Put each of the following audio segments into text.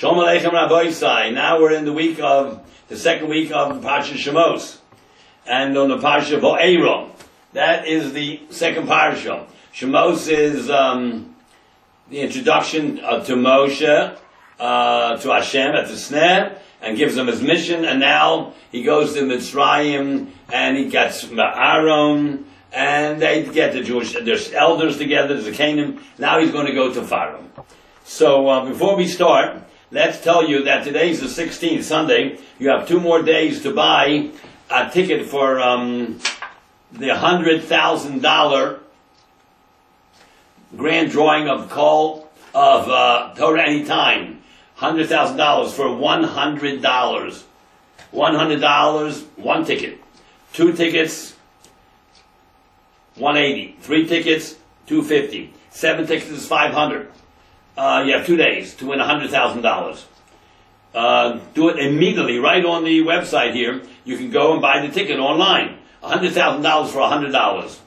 Shalom Aleichem Rabbi. Now we're in the second week of Parshas Shemos, and on the Parshas Vaeira. That is the second parsha. Shemos is the introduction to Moshe, to Hashem at the snare, and gives him his mission. And now he goes to Mitzrayim, and he gets Aaron, and they get there's elders together. There's a Canaan. Now he's going to go to Pharaoh. So before we start, let's tell you that today's the 16th, Sunday. You have 2 more days to buy a ticket for the $100,000 grand drawing of call of Torah Anytime. $100,000 for $100. $100, 1 ticket. 2 tickets, $180. 3 tickets, $250. 7 tickets is $500. You have 2 days to win $100,000. Do it immediately, right on the website here. You can go and buy the ticket online. $100,000 for $100.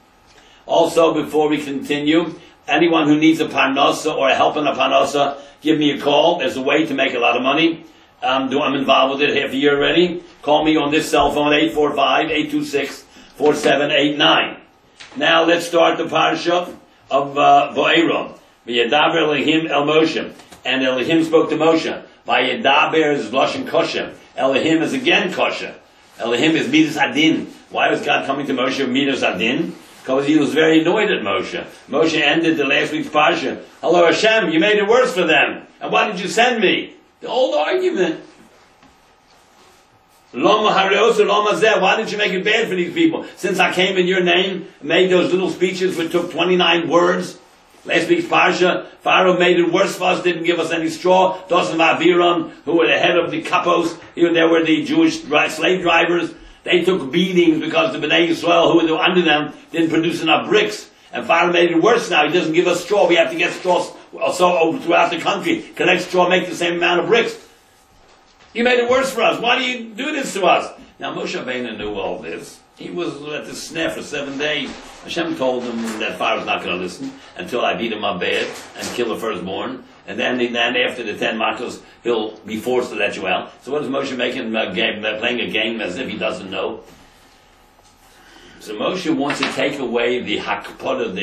Also, before we continue, anyone who needs a parnasa or a help in a parnasa, give me a call. There's a way to make a lot of money. I'm involved with it half a year already. Call me on this cell phone, 845-826-4789. Now let's start the parsha of Vaeira. V'yedaber Elohim el Moshe, and Elohim spoke to Moshe. V'yedaber is lashon kosher. Elohim is again kosher. Elohim is midas adin. Why was God coming to Moshe with midas adin? Because he was very annoyed at Moshe. Moshe ended the last week's parsha. Hello Hashem, you made it worse for them. And why did you send me? The old argument. Loma hareosa loma zeh. Why did you make it bad for these people? Since I came in your name, made those little speeches which took 29 words. Last week's parsha, Pharaoh made it worse for us, didn't give us any straw. Dosan Aviram, who were the head of the kapos, they were the Jewish slave drivers. They took beatings because the Bnei Yisrael, who were under them, didn't produce enough bricks. And Pharaoh made it worse now. He doesn't give us straw. We have to get straw also throughout the country. Collect straw, make the same amount of bricks. You made it worse for us. Why do you do this to us? Now Moshe Rabbeinu knew all this. He was at the snare for 7 days. Hashem told him that Pharaoh's not going to listen until I beat him up bad and kill the firstborn. And then after the 10 makos, he'll be forced to let you out. So what is Moshe making a game, playing a game as if he doesn't know? So Moshe wants to take away the hakpod,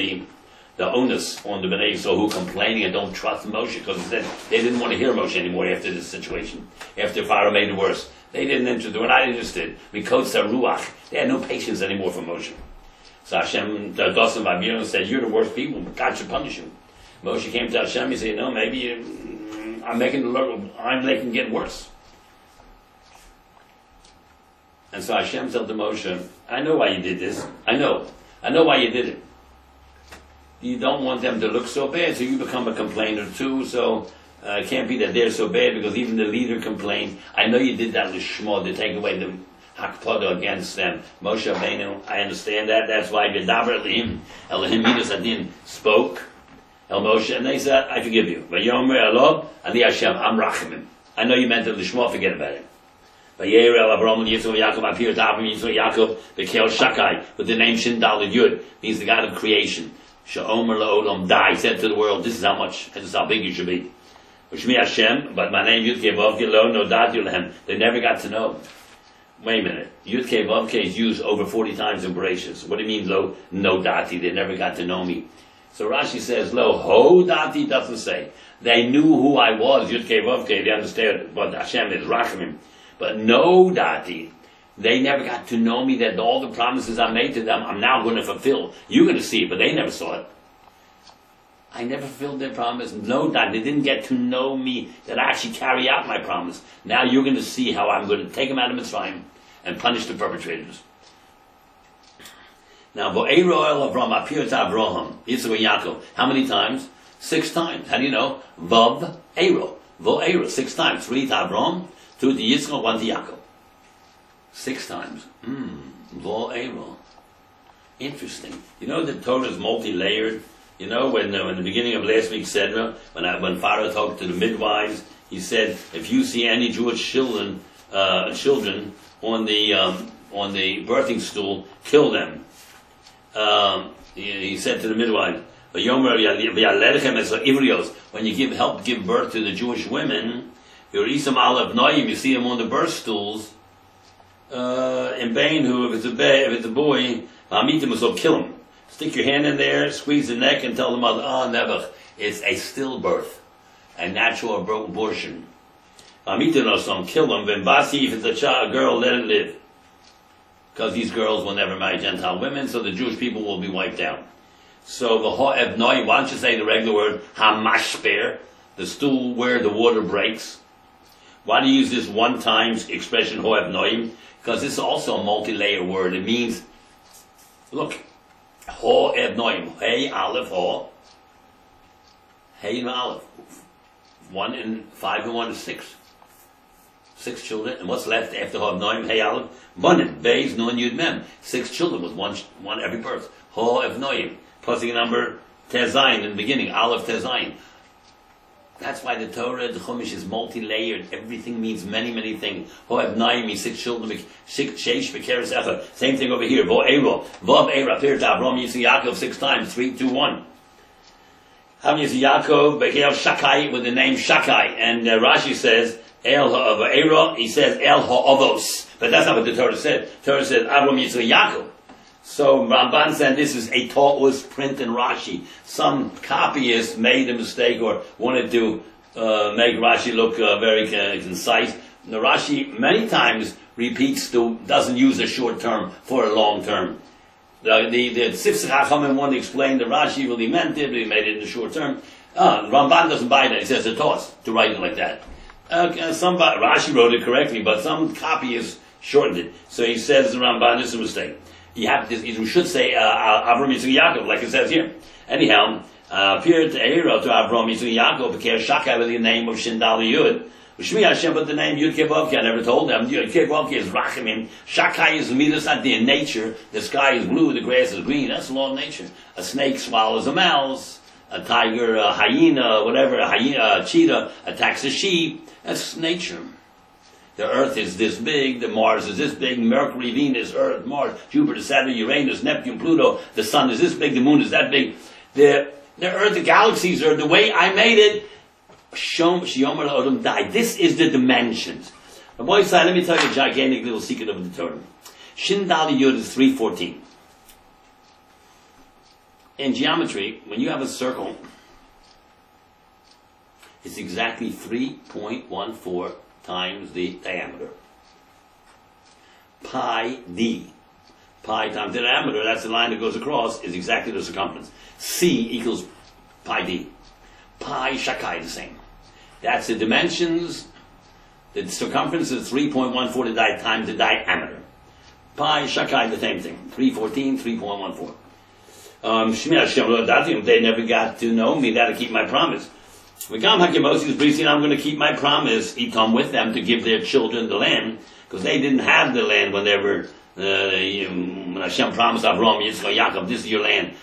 the onus on the Bnei Yisrael who complaining and don't trust Moshe, because he said they didn't want to hear Moshe anymore after this situation, after Pharaoh made it worse. They were not interested. We coached their ruach. They had no patience anymore for Moshe. So Hashem, Dosan Babir, said, "You're the worst people, but God should punish you." Moshe came to Hashem. He said, "No, maybe I'm making it get worse." And so Hashem said to Moshe, "I know why you did this. I know why you did it. You don't want them to look so bad, so you become a complainer too. So." It can't be that they're so bad because even the leader complained. I know you did that l'shmo to take away the hakpada against them. Moshe Rabbeinu, I understand that. That's why V'yedaber Elohim midas adin spoke El Moshe, and they said, "I forgive you." V'yomer Elo ani Hashem am rachamim. I know you meant it l'shmo. Forget about it. V'yeir el Avram Yitzchak Yaakov appeared to Avram Yitzchak Yaakov v'kel Shakai with the name Shin Daled Yud, means the God of creation. She'omer le'olam da. He said to the world, "This is how much. This is how big you should be." Shmi Hashem, but my name Yud Kei Vav Kei Lo Nodati Lehem. They never got to know. Wait a minute. Yud Kei Vav Kei is used over 40 times in Bereshis. What do you mean Lo Nodati? They never got to know me. So Rashi says Lo Hodati doesn't say. They knew who I was. Yud Kei Vav Kei. They understand what Hashem is Rachamim. But Nodati, they never got to know me. That all the promises I made to them, I'm now going to fulfill. You're going to see it, but they never saw it. I never fulfilled their promise. No, that they didn't get to know me, that I actually carry out my promise. Now you're going to see how I'm going to take them out of Mitzrayim and punish the perpetrators. Now, Vaeira el Avram appeared to Abraham, Yitzchak and Yaakov. How many times? 6 times. How do you know? Vav Eiro. Vaeira, 6 times. 3 to Abraham, 2 to Yitzchak, 1 to Yaakov. 6 times. Vaeira. Interesting. You know that Torah is multi-layered? You know, when the beginning of last week's Sedra, when Pharaoh talked to the midwives, he said, if you see any Jewish children on the birthing stool, kill them. He said to the midwife, when you help give birth to the Jewish women, Your Isam Aleph Noyim, you see him on the birth stools. In Bain, who if it's a boy, Hamitim will kill him. Stick your hand in there, squeeze the neck, and tell the mother, never. It's a stillbirth, a natural abortion. Hamitim will kill him. Then Basi, if it's a girl, let it live. Because these girls will never marry Gentile women, so the Jewish people will be wiped out. So the Ho'eb Noyim, why don't you say the regular word, Hamashper, the stool where the water breaks? Why do you use this one-time expression, Ho'eb Noyim? Because this is also a multi-layer word. It means, look, Ho'eb Noyim, Hey, Aleph, Ho, Hey and Aleph. 1 and 5 and 1 is 6. 6 children, and what's left after Ho'eb Noyim, Hey, Aleph? Bonim, Beis, Nun, Yud, Mem. 6 children with one every birth. Ho'eb Noyim. Plus number Tezayin in the beginning, Aleph Tezayin. That's why the Torah, the Chumash is multi-layered. Everything means many, many things. Ho'eb Noyim means 6 children, Sheish, Bekeres, Echa. Same thing over here. Vo'ero, Vav-Era, appears to Avram, Yitzchak, Yaakov 6 times, 3, 2, 1. Having Yaakov, Bekeres, Shakai, with the name Shakai. And Rashi says, El Ha'Era, he says El Ha'Avos. But that's not what the Torah said. The Torah says Avram, Yitzchak, Yaakov. So Ramban said this is a Tautlos print in Rashi. Some copyist made a mistake or wanted to make Rashi look very concise. The Rashi many times doesn't use a short term for a long term. The Tzifzich HaChamim wanted to explain the Rashi really meant it, but he made it in the short term. Ramban doesn't buy that. He says it's a toss to write it like that. Rashi wrote it correctly, but some copyists shortened it. So he says the Ramban is a mistake. You should say Avram Yitzchak Yaakov, like it says here. Anyhow, appeared to Eira to Avram Yitzchak Yaakov, because Shakai with the name of Shindal Yud. Shmi Hashem, but the name Yud Kevavki, I never told them. Yud Kevavki is Rachamim. Shakai is Midas Adi in nature. The sky is blue, the grass is green. That's the law of nature. A snake swallows a mouse. A tiger, a hyena, whatever, a cheetah attacks a sheep. That's nature. The Earth is this big, the Mars is this big, Mercury, Venus, Earth, Mars, Jupiter, Saturn, Uranus, Neptune, Pluto, the Sun is this big, the Moon is that big. The Earth, the galaxies are the way I made it. Shomer Odom died. This is the dimensions. But boy, let me tell you a gigantic little secret of the Torah. Shin Dali Yud is 314. In geometry, when you have a circle, it's exactly 3.14 times the diameter. Pi d. Pi times the diameter, that's the line that goes across, is exactly the circumference. C equals pi d. Pi shakai, the same. That's the dimensions. The circumference is 3.14 times the diameter. Pi shakai, the same thing. 314, 3.14. They never got to know me, that to keep my promise. I'm going to keep my promise, Itam, with them to give their children the land, because they didn't have the land when Hashem promised Avram, Yitzchak, Yaakov, this is your land.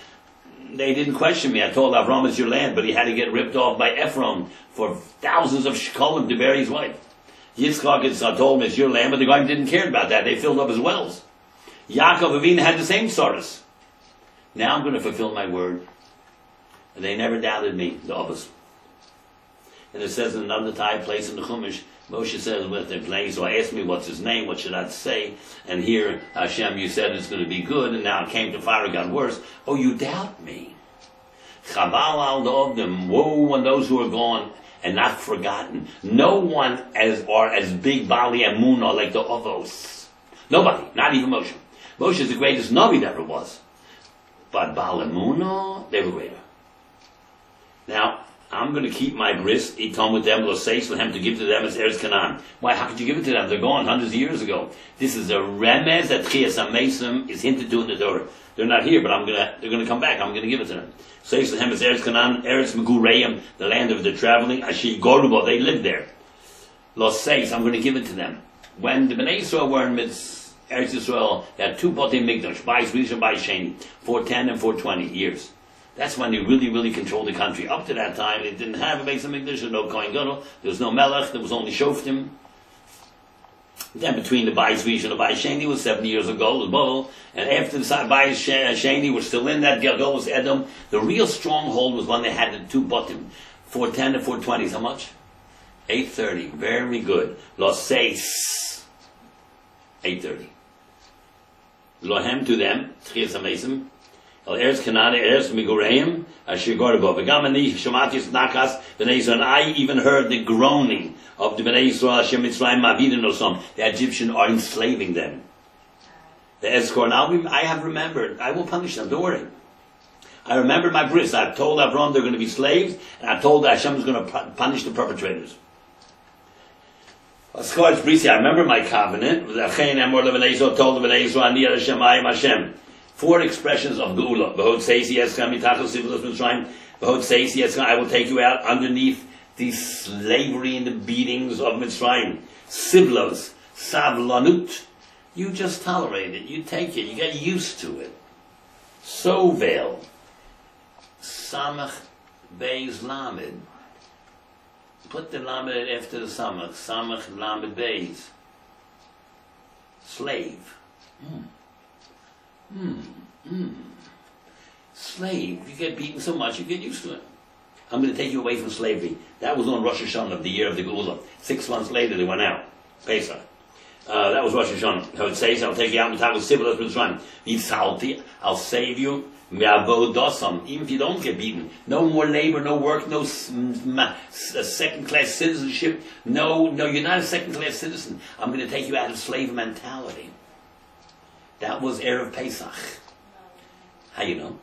They didn't question me. I told Avram it's your land, but he had to get ripped off by Ephraim for thousands of shkolim to bury his wife. Yitzchak told him it's your land, but the guy didn't care about that. They filled up his wells. Yaakov Avinu had the same sorrows. Now I'm going to fulfill my word. And they never doubted me, the others. And it says in another place in the Chumash, Moshe says with their playing, so I asked me what's his name, what should I say? And here, Hashem, you said it's going to be good, and now it came to fire, it got worse. Oh, you doubt me. Chaval al da'ovdim, woe on those who are gone and not forgotten. No one are as big Bali Emunah like the Ovos. Nobody, not even Moshe. Moshe is the greatest Navi that ever was. But Baal Emunah, they were greater. Now, I'm going to keep my bris, Itom with them, Loseis with him to give to them as Eretz Canaan. Why, how could you give it to them? They're gone hundreds of years ago. This is a remez that Chias HaMesim is hinted to in the Torah. They're not here, but they're going to come back. I'm going to give it to them. Seis with him as Eretz Canaan, Eretz Megureim, the land of the traveling, Ashir Gorubo, they lived there. Loseis, I'm going to give it to them. When the Bnei Yisrael were in Eretz Yisrael, they had 2 Botei Mikdash, Bayis Rishon and Bayis Sheni, 410 and 420 years. That's when they really, really controlled the country. Up to that time, they didn't have a Beis HaMikdash, there was no Kohen Gadol, there was no Melech, there was only Shoftim. Then between the Bayis Rishon and Bayis Sheni was 70 years ago, the Bowl, and after the Bayis Sheni were still in that, Gadol was Edom. The real stronghold was when they had the 2 Botim, 410 and 420. How much? 8:30. Very good. Los seis. 8:30. Lohem to them. Tchias hamesim. El eretz Canaan, eretz migureim. Asher gorbo. V'gamani shamatis nakas b'nei Yisrael. And I even heard the groaning of the b'nei Yisrael. Asher mitzrayim ma'vidin osam. The Egyptians are enslaving them. The Ezkor. Now I have remembered. I will punish them. Don't worry. I remembered my bris. I told Avram they're going to be slaves, and I told that Hashem is going to punish the perpetrators. I remember my covenant. Told the Bnei Yisrael, Hashem. 4 expressions of Geula. I will take you out underneath the slavery and the beatings of Mitzrayim. Siblos, savlanut. You just tolerate it. You take it. You get used to it. Sovel. Samach Beis Lamed. Put the Lamed after the Samach. Samach Lamed Beis. Slave. Slave. You get beaten so much, you get used to it. I'm going to take you away from slavery. That was on Rosh Hashanah of the year of the Geula. 6 months later, they went out. Pesach. That was Rosh Hashanah. So it says, I'll take you out in the time of Sibyl Mitzrayim. I'll save you. Even if you don't get beaten. No more labor, no work, no second-class citizenship. No, you're not a second-class citizen. I'm going to take you out of slave mentality. That was Erev Pesach. How you know?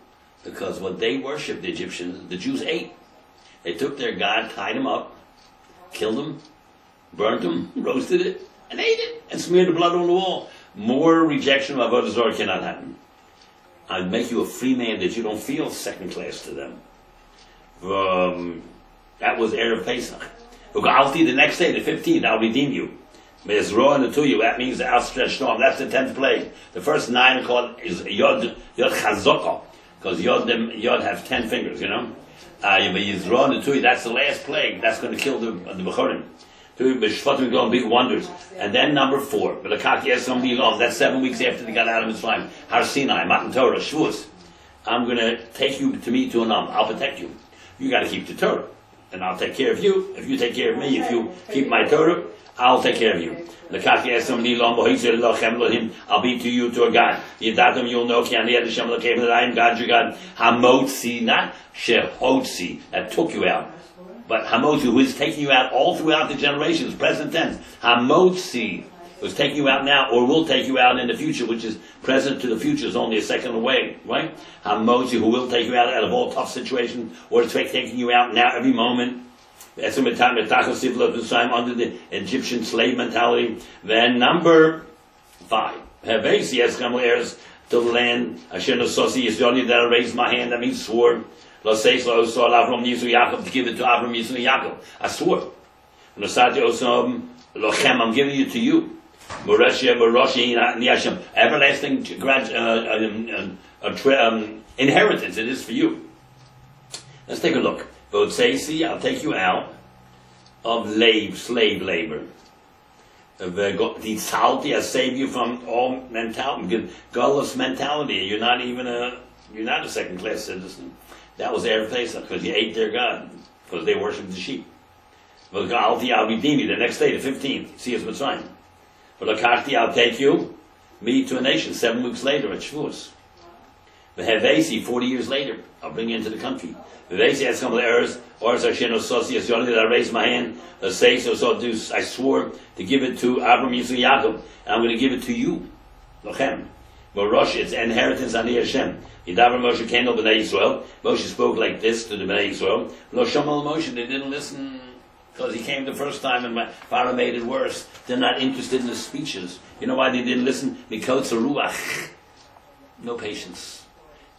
Because what they worshipped, the Egyptians, the Jews ate. They took their God, tied him up, killed him, burnt him, roasted it, and ate it, and smeared the blood on the wall. More rejection of Avodah Zarah cannot happen. I'd make you a free man that you don't feel second class to them. That was Erev Pesach. The next day, the 15th, I'll redeem you. Mezroah and to you, that means the outstretched arm. That's the 10th plague. The first 9 are called is Yod Chazokah, because Yod have 10 fingers, you know. Yizroah and to you, that's the last plague. That's going to kill the Bechorim. B'shvatim going big wonders. And then number 4, that's 7 weeks after they got out of Mitzrayim. Har Sinai, Matan Torah, Shavuos. I'm going to take you to me to an I'll protect you. You got to keep the Torah, and I'll take care of you. If you take care of me, if you keep my Torah, I'll take care of you. I'll be to you to a God. You'll know I am God your God. Hamotzi, not Shehotzi, that took you out. But Hamotzi, who is taking you out all throughout the generations, present tense. Hamotzi was taking you out now, or will take you out in the future, which is present to the future, is only a second away, right? Hamotzi, who will take you out of all tough situations, or is taking you out now every moment. That's under the Egyptian slave mentality. Then number 5. Heirs to the land. That I raised my hand, that means swore. To give it to Avram, Yisrael, Yaakov. I swore. I'm giving it to you. Everlasting inheritance, it is for you. Let's take a look. I'll take you out of slave labor. I save you from all mentality, gullus mentality. You're not a second class citizen. That was Erev Pesach, because you ate their God, because they worshipped the sheep. I'll redeem you the next day, the 15th. See us Mitzrayim. I'll take you, me to a nation, 7 weeks later at Shavuos. 40 years later, I'll bring you into the country. I raised my hand. I swore to give it to Avram, Yisrael, Yaakov, and I'm going to give it to you. Lochem. It's inheritance on the Hashem. Moshe came to Bnei Yisrael. Moshe spoke like this to the Bnei Yisrael. Lo Shomal Moshe, they didn't listen because he came the first time and Pharaoh made it worse. They're not interested in the speeches. You know why they didn't listen? Because of ruach. No patience.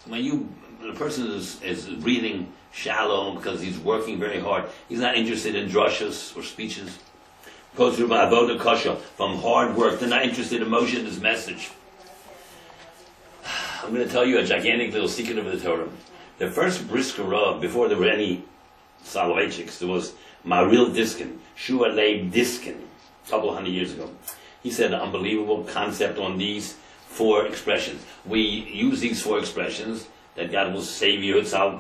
When the person is breathing shallow because he's working very hard, he's not interested in drushes or speeches. From hard work, they're not interested in Moshe and his message. I'm going to tell you a gigantic little secret of the Torah. The first brisker Rav, before there were any Soloveitchiks, there was Maril Diskin, Shua Leib Diskin, a couple hundred years ago. He said an unbelievable concept on these 4 expressions. We use these 4 expressions, that God will save you, we go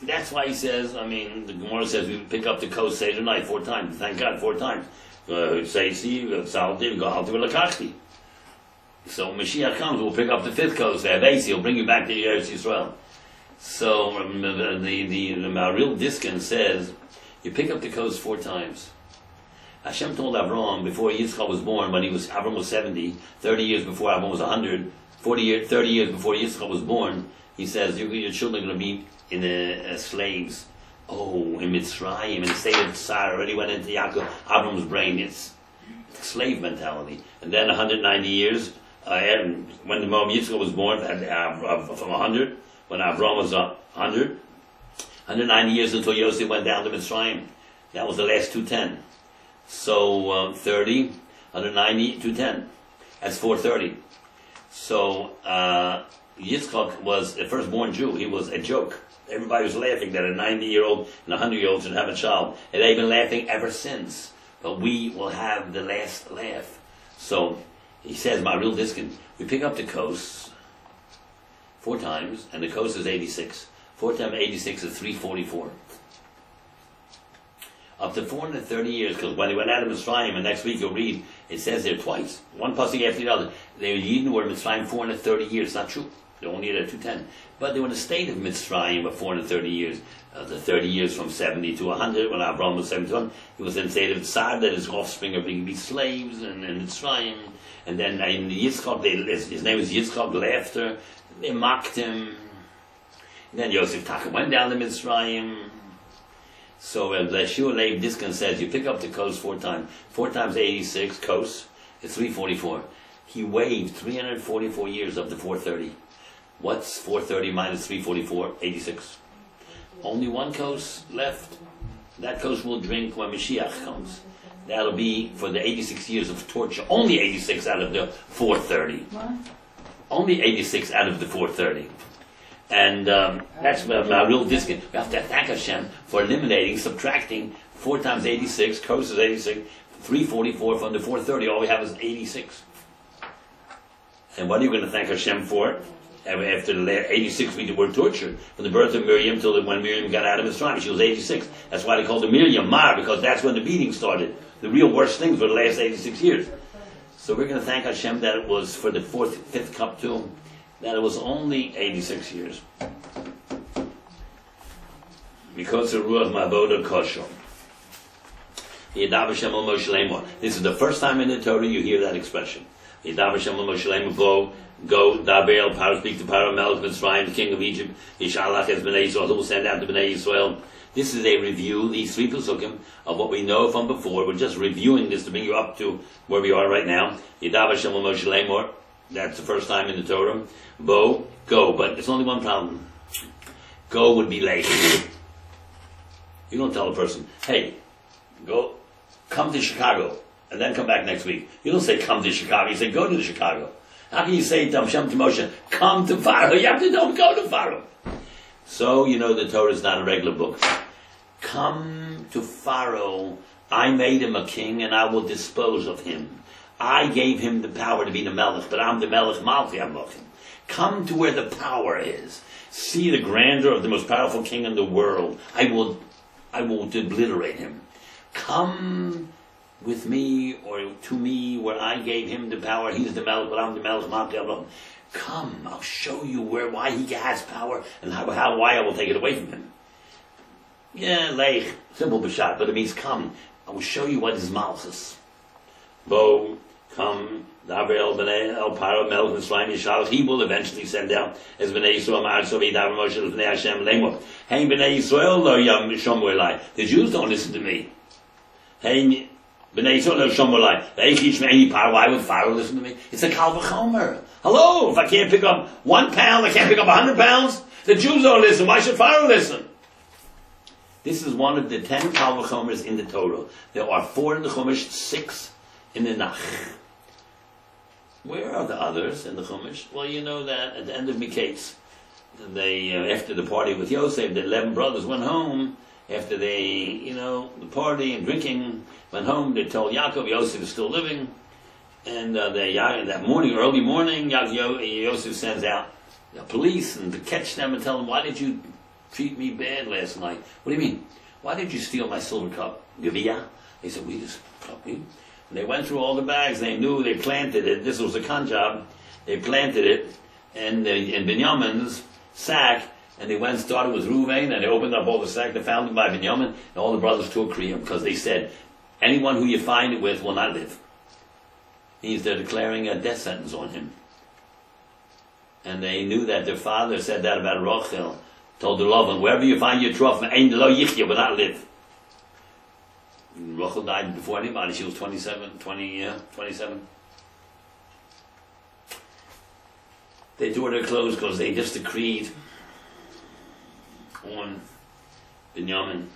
That's why he says, I mean, the Gemara says we pick up the kos Seder night 4 times. Thank God, 4 times. Seisi, Salti, go Alti, Lakachti. So when Mashiach comes, we'll pick up the 5th kos, Avesi, he'll bring you back to Eretz Yisrael. So the real Diskin says, you pick up the kos 4 times. Hashem told Avram before Yitzchak was born, when Avram was 70, 30 years before Avram was 100, 30 years before Yitzchak was born, he says, your children are going to be in the slaves. Oh, in Mitzrayim, in the state of Tsar, already went into Avram's brain. It's slave mentality. And then 190 years, when the Moab Yitzchak was born, from 100, when Avram was 100, 190 years until Yosef went down to Mitzrayim. That was the last 210. So 30, 190, 210. That's 430. So Yitzchak was a firstborn Jew. He was a joke. Everybody was laughing that a 90-year-old and a 100-year-old should have a child. And they've been laughing ever since. But we will have the last laugh. So he says, my real discount, we pick up the kos 4 times, and the kos is 86. 4 times 86 is 344. Up to 430 years, because when they went out of Mitzrayim, and next week you'll read, it says there twice, one pasuk after the other. They were in Mitzrayim 430 years. It's not true. They only had 210. But they were in a state of Mitzrayim for 430 years. The 30 years from 70 to 100, when Abraham was 71, he was in the state of Tsar, that his offspring are being slaves, and Mitzrayim. And then in Yitzchak, his name was Yitzchak, laughter. They mocked him. And then Yosef Taka went down to Mitzrayim. So Leshua Leib Diskin says, you pick up the kos 4 times. 4 times 86, kos, it's 344. He waived 344 years of the 430. What's 430 minus 344? 86. Only 1 kos left. That kos will drink when Mashiach comes. That'll be for the 86 years of torture. Only 86 out of the 430. What? Only 86 out of the 430. And that's my real discount. We have to thank Hashem for eliminating, subtracting 4 times 86. Kos is 86. 344 from the 430. All we have is 86. And what are you going to thank Hashem for? After the 86 weeks were tortured, from the birth of Miriam till when Miriam got out of Mitzrayim, she was 86. That's why they called her Miriam Mar, because that's when the beating started. The real worst things were the last 86 years. So we're going to thank Hashem that it was for the 5th cup too, that it was only 86 years. Because of Ruach Ma'avoda Kosher. This is the first time in the Torah you hear that expression. Go, Daber, Paro, speak to Paro, Melech, Mitzrayim, the king of Egypt, Yishalach as Bnei Yisrael, who will send out to Bnei Yisrael. This is a review, these 3 pesukim, of what we know from before. We're just reviewing this to bring you up to where we are right now. Yidav Hashem Moshe Lemor, that's the first time in the Torah. Bo, go, but there's only one problem. Go would be late. You don't tell a person, hey, go, come to Chicago, and then come back next week. You don't say come to Chicago, you say go to Chicago. How can you say to Hashem to Moshe, come to Pharaoh? You have to don't go to Pharaoh. So, the Torah is not a regular book. Come to Pharaoh. I made him a king and I will dispose of him. I gave him the power to be the Melech, but I'm the Melech Malchi Amochim. Come to where the power is. See the grandeur of the most powerful king in the world. I will obliterate him. Come with me or to me where I gave him the power. He's the Melech, but I'm the Melech Malchi Amochim. Come, I'll show you why he has power and why I will take it away from him. Yeah, leich, simple b'shat, but it means come. I will show you what is malchus. Bo, come, daber el b'nei el paro melech Mitzrayim yishalach. He will eventually send out as b'nei Yisrael ma'ar so v'yidaber Moshe l'bnei Hashem lemor. Hey b'nei Yisrael lo yam shomu elai. The Jews don't listen to me. Hey b'nei Yisrael lo shomu elai. Ve'ich yishme'eni paro. Why would Pharaoh listen to me? It's a kal v'chomer. Hello, if I can't pick up 1 pound, I can't pick up 100 pounds. The Jews don't listen. Why should Pharaoh listen? This is one of the 10 Kal V'chomers in the Torah. There are 4 in the Chumash, 6 in the Nach. Where are the others in the Chumash? Well, you know that at the end of Miketz, they after the party with Yosef, the 11 brothers went home. After they, the party and drinking, went home. They told Yaakov Yosef is still living. And that morning, early morning, Yosef sends out the police and to catch them and tell them, why did you treat me bad last night. What do you mean? Why did you steal my silver cup? Gavia? They said, we just cup. And they went through all the bags. They knew they planted it. This was a con job. They planted it in Binyamin's sack. And they went and started with Ruvain, and they opened up all the sack. They found it by Binyamin, and all the brothers took Kriyam, because they said, anyone who you find it with will not live. Means they're declaring a death sentence on him. And they knew that their father said that about Rachel, told the Lavan, wherever you find your trough, ein lo yichya, will not live. Rachel died before anybody. She was 27. They tore their clothes because they just decreed on Binyamin.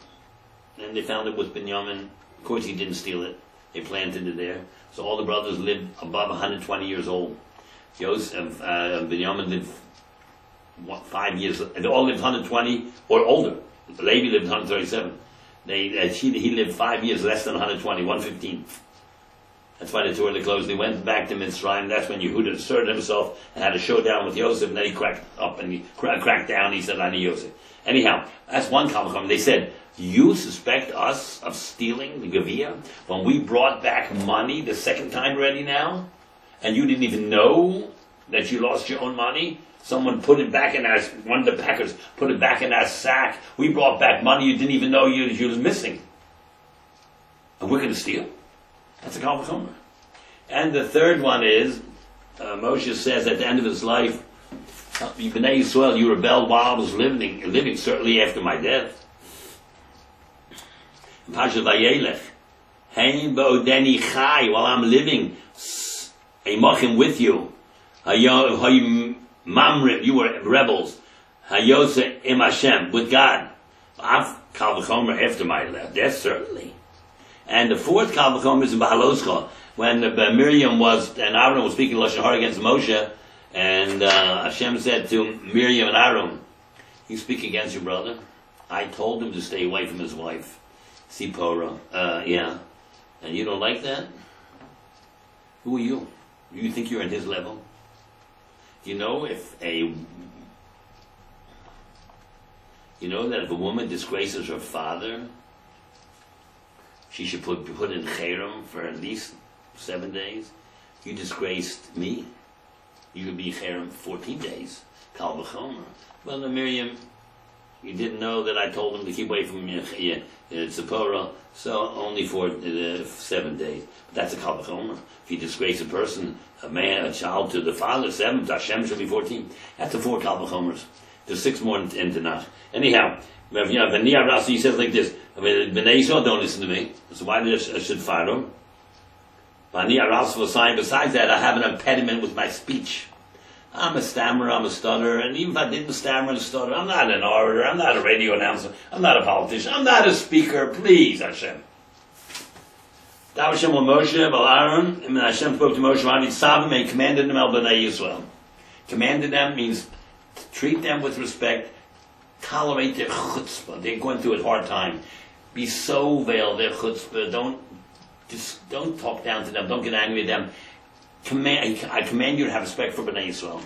And they found it with Binyamin. Of course, he didn't steal it. They planted it there. So all the brothers lived above 120 years old. Yosef, Binyamin lived 5 years. They all lived 120 or older. Levi lived 137. He lived 5 years less than 120, 115. That's why they tore the clothes. They went back to Mitzrayim. That's when Yehuda asserted himself and had a showdown with Yosef. And then he cracked up and he cracked down. He said, I need Yosef. Anyhow, that's one Kalvachom. They said, you suspect us of stealing the Gavia when we brought back money the second time already now? And you didn't even know that you lost your own money? Someone put it back in our, one of the packers put it back in our sack. We brought back money you didn't even know you was missing. And we're going to steal? That's a Kalvachom. And the third one is, Moshe says at the end of his life, B'nai Yisrael, you rebelled while I was living, certainly after my death. Parshas Vaeira, Hein ba'odeni chai, while I'm living, Eimachim with you. Mamrim, you were rebels. Hayoseh im Hashem, with God. I've Kalvachomer after my death, certainly. And the fourth Kalvachomer is in Bahaloscha, when Miriam and Aaron was speaking Lashon Hara against Moshe, and Hashem said to Miriam and Aaron, you speak against your brother? I told him to stay away from his wife, Sipporah. Yeah. And you don't like that? Who are you? You think you're at his level? You know that if a woman disgraces her father, she should put in cherem for at least 7 days. You disgraced me, you could be cherem 14 days. Kal v'chomer. Well, Miriam, you didn't know that I told him to keep away from Tzipporah, so only for 7 days. But that's a kal v'chomer. If you disgrace a person, a child to the father, 7, Hashem should be 14. That's the 4 kal v'chomers. There's 6 more in Tanakh. Anyhow, V'niyah Rasi, he says like this, B'nai Yisrael don't listen to me, so why did I should fire him? V'niyah Rasi will sign. Besides that, I have an impediment with my speech. I'm a stammerer, I'm a stutterer, and even if I didn't stammer and stutter, I'm not an orator, I'm not a radio announcer, I'm not a politician, I'm not a speaker, please, Hashem. Dav Hashem Moshe, Aaron, and Hashem spoke to Moshe, and commanded them, El B'nai Yisrael. Commanded them means treat them with respect, tolerate their chutzpah. They're going through a hard time. Be so veiled their chutzpah. Don't talk down to them. Don't get angry at them. I command you to have respect for B'nai Yisrael.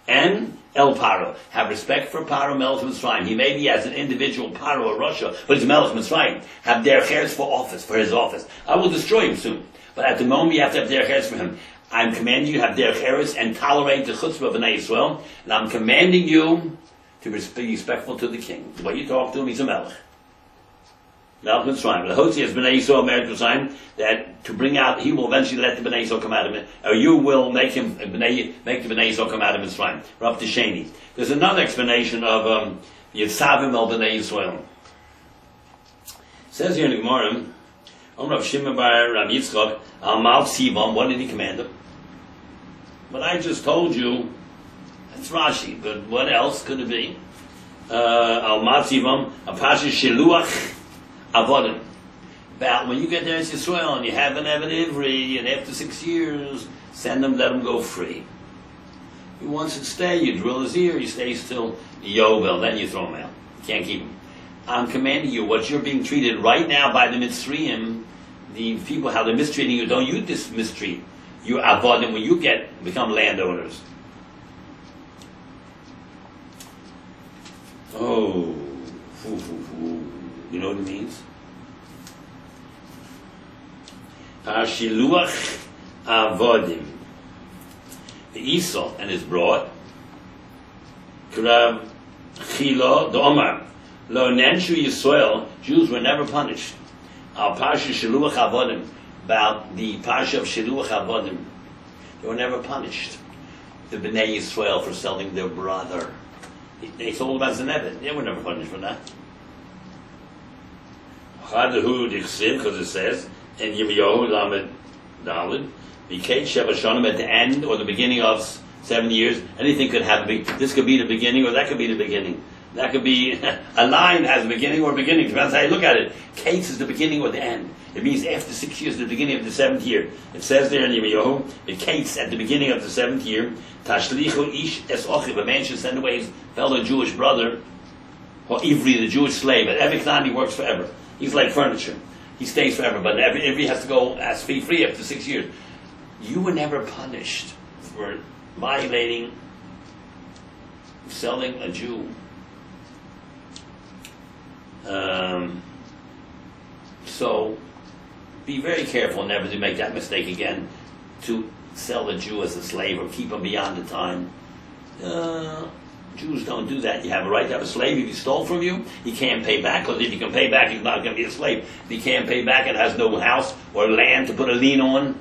And El Paro. Have respect for Paro Melech Mitzrayim. He may be as an individual Paro or Russia, but he's Melech Mitzrayim. Have derech eretz for his office. I will destroy him soon. But at the moment you have to have derech eretz for him. I'm commanding you to have derech eretz and tolerate the chutzpah of B'nai Yisrael. And I'm commanding you to be respectful to the king. The way you talk to him, he's a Melech. Melech Mitzrayim. The Hotzi has B'nai Yisrael married Mitzrayim, that to bring out, he will eventually let the B'nai Yisrael come out of it, or you will make the B'nai Yisrael come out of Mitzrayim. Rav Tisheni. There's another explanation of Yitzavim el B'nai Yisrael. It says here in the Gemara, Rav Shimon bar Rav Yitzchak, Al Mal Sivam, what did he command him? What I just told you, that's Rashi, but what else could it be? Al Mal Sivam, a Parshas Shiluach Avodim. About when you get there to Israel and you have an Eved Ivri, and after 6 years, send them, let them go free. He wants to stay, you drill his ear, he stays till Yovel, then you throw him out. You can't keep him. I'm commanding you, what you're being treated right now by the Mitzrayim, the people, how they're mistreating you, don't you mistreat. You avodim when you become landowners. Oh. You know what it means? Shiluach avodim. The Esau and his broad. Krav chilo the Omar. Lo nenshu Yisrael. Jews were never punished. Al Parsha Shiluach avodim. About the Parsha of Shiluach avodim. They were never punished. The Bnei Yisrael for selling their brother. They told about Zenebet. They were never punished for that. Because it says in Yirmiyahu Lamed Daled, Mikate Sheva Shonim, at the end or the beginning of 7 years, anything could happen. This could be the beginning or that could be the beginning. That could be a line has a beginning or a beginning. Depends how you look at it. Kates is the beginning or the end. It means after 6 years, the beginning of the 7th year. It says there in Yirmiyahu, the Kates at the beginning of the 7th year, Tashlichu ish es ochiv, a man should send away his fellow Jewish brother, or Ivri, the Jewish slave. At every time he works forever. He's like furniture. He stays forever, but every has to go as free after 6 years. You were never punished for violating, selling a Jew. So, be very careful never to make that mistake again, to sell a Jew as a slave or keep him beyond the time. Jews don't do that. You have a right to have a slave. If he stole from you, he can't pay back, because if he can pay back, he's not going to be a slave. If he can't pay back and has no house or land to put a lien on,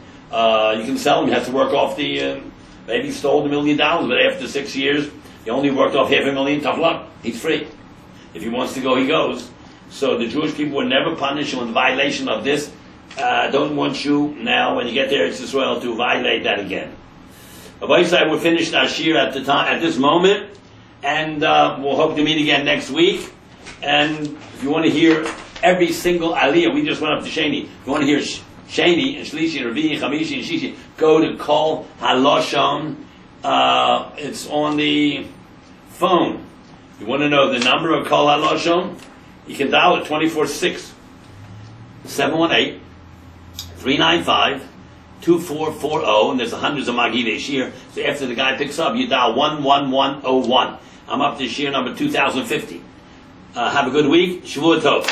you can sell him. He has to work off the, maybe he stole $1 million, but after 6 years, he only worked off $500,000, tough luck. He's free. If he wants to go, he goes. So the Jewish people were never punished on the violation of this. Don't want you now, when you get there, it's Israel, to violate that again. Rabbi said we're finished our shir at this moment. And we'll hope to meet again next week. And if you want to hear every single aliyah, we just went up to Sheni. If you want to hear Sheni and Shlishi and Revi'i, Chamishi and Shishi, go to Kol Haloshon. It's on the phone. You want to know the number of Kol Haloshon? You can dial it 24/6. 718-395-2440, and there's hundreds of Magidei Shir. So after the guy picks up, you dial 11101. I'm up to Shir number 2050. Have a good week. Shavua Tov.